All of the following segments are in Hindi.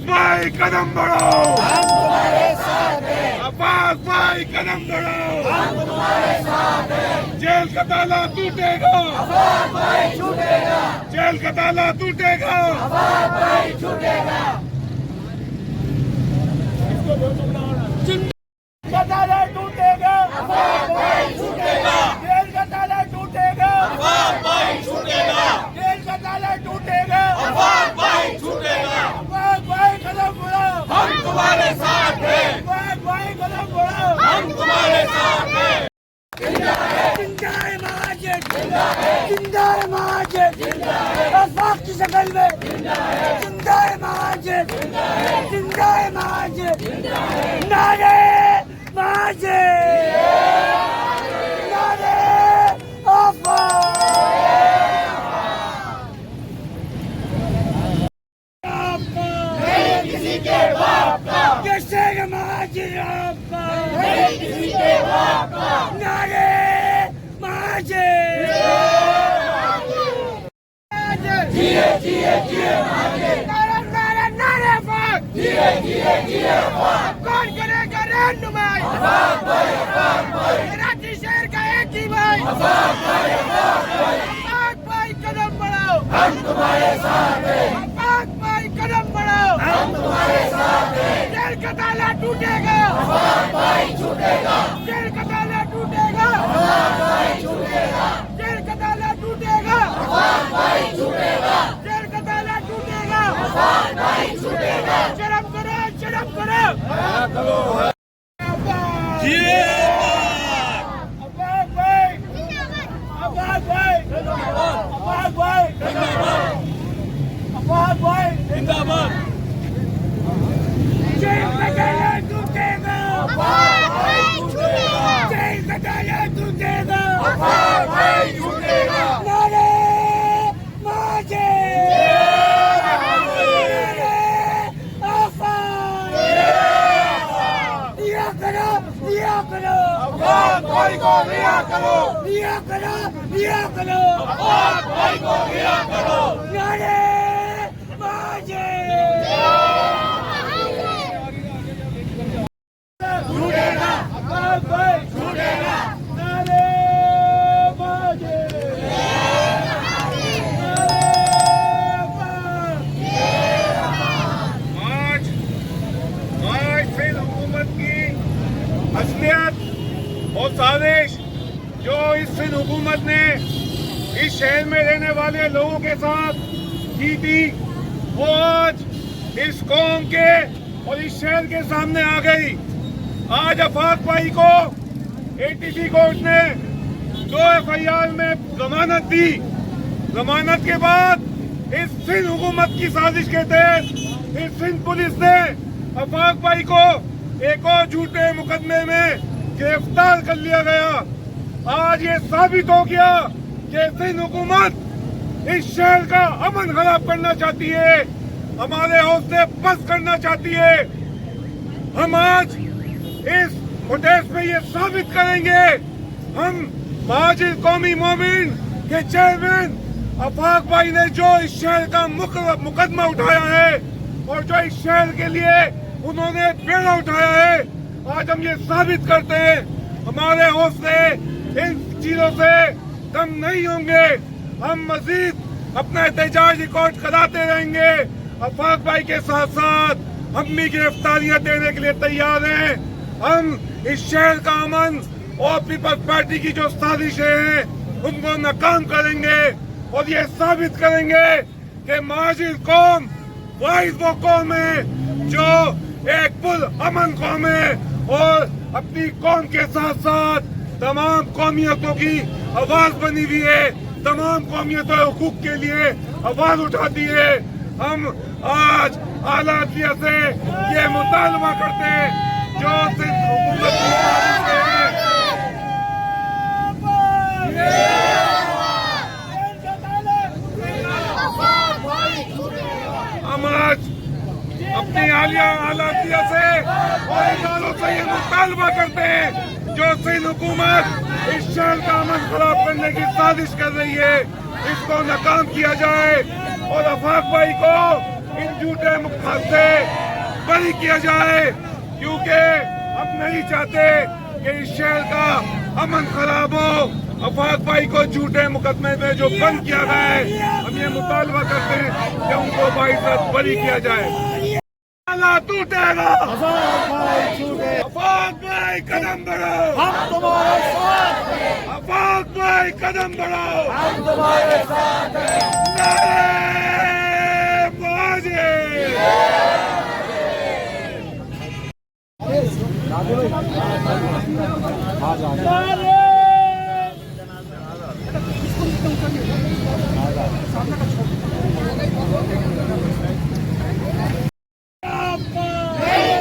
भाई कदम बढ़ाओ, हम तुम्हारे साथ हैं। अब्बास भाई कदम बढ़ाओ, हम तुम्हारे साथ हैं। जेल का ताला टूटेगा, अब्बास भाई छूटेगा, जेल का ताला टूटेगा, अब्बास भाई छूटेगा। जेल का ताला टूटेगा, अब्बास भाई छूटेगा, जेल का ताला टूटेगा, अब्बास भाई छूटेगा, जेल का ताला टूटेगा, अब्बास भाई छूटेगा। अब्बास भाई कदम बढ़ाओ, हम तुम्हारे साथ हैं। अब्बास भाई कदम बढ़ाओ, हम तुम्हारे साथ हैं। जिंदा है महाजिर, जिंदा है महाजिर, आफाक की शक्ल में जिंदा है महाजिर, जिंदा है महाजिर, नारे महाजिर, नारे आफाक। नहीं किसी के बाप का, कैसे महाजिर आपका, नहीं किसी के बाप का, नारे महाजिर, जिए जिए जिए महाजिर, नारे नारे नारे पाक, जिए जिए जिए पाक। कौन करेगा रहनुमाई, अब्बास भाई, अब्बास भाई, कराची शहर का एक ही भाई, अब्बास भाई, अब्बास भाई, अब्बास भाई कदम बढ़ाओ, हम तुम्हारे साथ हैं। अब्बास भाई कदम बढ़ाओ, हम तुम्हारे साथ हैं। जेल का ताला टूटेगा, अब्बास भाई छूटेगा, जेल का ताला टूटेगा, अब्बास भाई छूटेगा, जेल का ताला टूटेगा, अब्बास भाई छूटेगा, जेल का ताला टूटेगा, अब्बास भाई छूटेगा। शर्म करो, शर्म करो, अब्बास भाई, अब्बास भाई, अब्बास भाई, अब्बास भाई जिंदाबाद। जेल का ताला टूटेगा, अब्बास भाई छूटेगा, जेल का ताला टूटेगा, अब्बास भाई छूटेगा। नारे महाजिर, नारे आफाक, रिया करो, रिया करो, अब्बास भाई को रिया करो, रिया करो, रिया करो, अब्बास भाई को रिया करो। नारे महाजिर, छूटेगा, अब्बास भाई छूटेगा, नारे महाजिर, आज सिंध हुकूमत की असलियत और साजिश जो इस सिंध हुकूमत ने इस शहर में रहने वाले लोगों के साथ की थी, वो आज इस कौम के और इस शहर के सामने आ गई। आज आफाक भाई को एटीसी कोर्ट ने 2 FIR में जमानत दी। जमानत के बाद इस सिंध हुकूमत की साजिश के तहत इस सिंध पुलिस ने आफाक भाई को एक और झूठे मुकदमे में गिरफ्तार कर लिया गया। आज ये साबित हो गया कि सिंध हुकूमत इस शहर का अमन खराब करना चाहती है, हमारे हौसले पस्त करना चाहती है। हम आज इस प्रोटेस्ट में ये साबित करेंगे, हम महाजिर कौमी मोमिन के चेयरमैन आफाक भाई ने जो इस शहर का मुकदमा उठाया है और जो इस शहर के लिए उन्होंने बेड़ा उठाया है, आज हम ये साबित करते हैं हमारे हौसले इन चीजों से कम नहीं होंगे। हम मजीद अपना एहतजाज रिकॉर्ड कराते रहेंगे। आफाक भाई के साथ साथ हम भी गिरफ्तारियां देने के लिए तैयार हैं। हम इस शहर का अमन और पीपल्स पार्टी की जो साजिशें हैं उनको नाकाम करेंगे और ये साबित करेंगे कि महाजिर कौम वाहिद वो कौम है जो एक पुर अमन कौम है और अपनी कौम के साथ साथ तमाम कौमियतों की आवाज बनी हुई है, तमाम कौमियतों के हुकूक के लिए आवाज उठाती है। हम आज आला अदलिया से ये मुतालबा करते हैं जो सिंध हुकूमत की साजिश है। हम आज अपनी आला अदलिया से और इदारों से ये मुतालबा करते हैं जो सिंध हुकूमत इस शहर का अमन खराब करने की साजिश कर रही है, इसको नाकाम किया जाए और आफाक भाई को इन झूठे मुकदमे से बरी किया जाए, क्योंकि हम नहीं चाहते कि इस शहर का अमन खराब हो। आफाक भाई को झूठे मुकदमे में जो बंद किया गया है, हम ये मुतालबा करते हैं कि उनको बाइज्जत बरी किया जाए। ताला टूटेगा, आफाक भाई कदम बढ़ाओ, हम तुम्हारे साथ हैं, आफाक भाई कदम बढ़ाओ, हम तुम्हारे साथ हैं। नारे मुआज़े।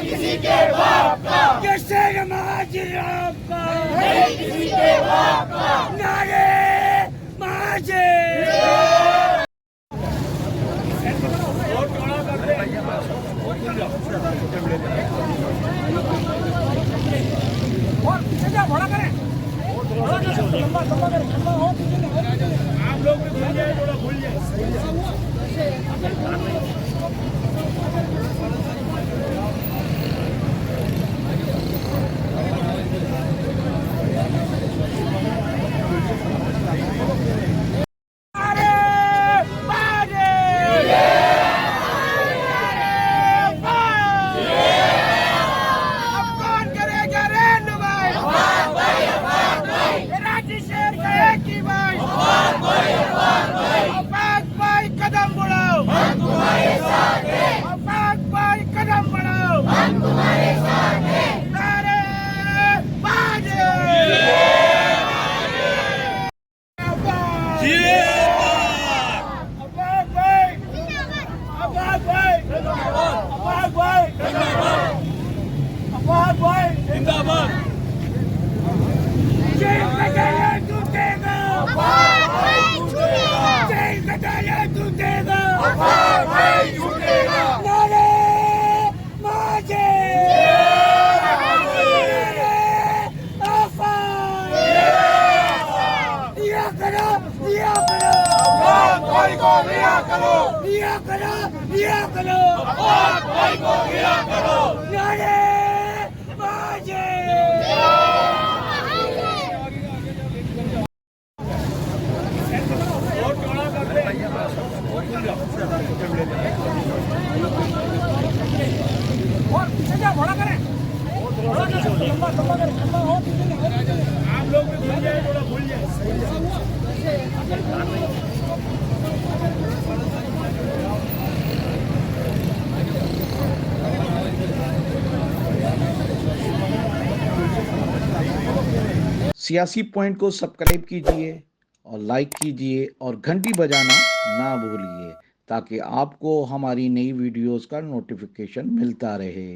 किसी के बाप का, कैसे महाजिर आपका, किसी के बाप का, नारे महाजिर। और पीछे जा, बड़ा करें, बड़ा करें, लंबा लंबा करें, लंबा हो। आप लोग भी भूल जाए, थोड़ा भूल जाए। कदम बढ़ाओ, हम तुम्हारे साथ हैं। आफाक भाई कदम बढ़ाओ, हम तुम्हारे साथ हैं। नारे बाजे, आफाक भाई, आफाक भाई, आफाक भाई, आफाक भाई जिंदाबाद। जेल कटाया टूटेगा, आफाक भाई टूटेगा, जेल कटाया टूटेगा, आफाक भाई टूटेगा। नारे माजे, नारे आफाक, रिया करो, रिया करो, आफाक भाई को रिया करो, रिया करो, रिया करो, आफाक भाई को रिया करो। नारे माजे। और पीछे जा, बड़ा करें, बड़ा करें, लंबा लंबा करें, लंबा हो। आप लोग भी भूल जाए, थोड़ा भूल जाए। सियासी पॉइंट को सब्सक्राइब कीजिए और लाइक कीजिए और घंटी बजाना ना भूलिए, ताकि आपको हमारी नई वीडियोस का नोटिफिकेशन मिलता रहे।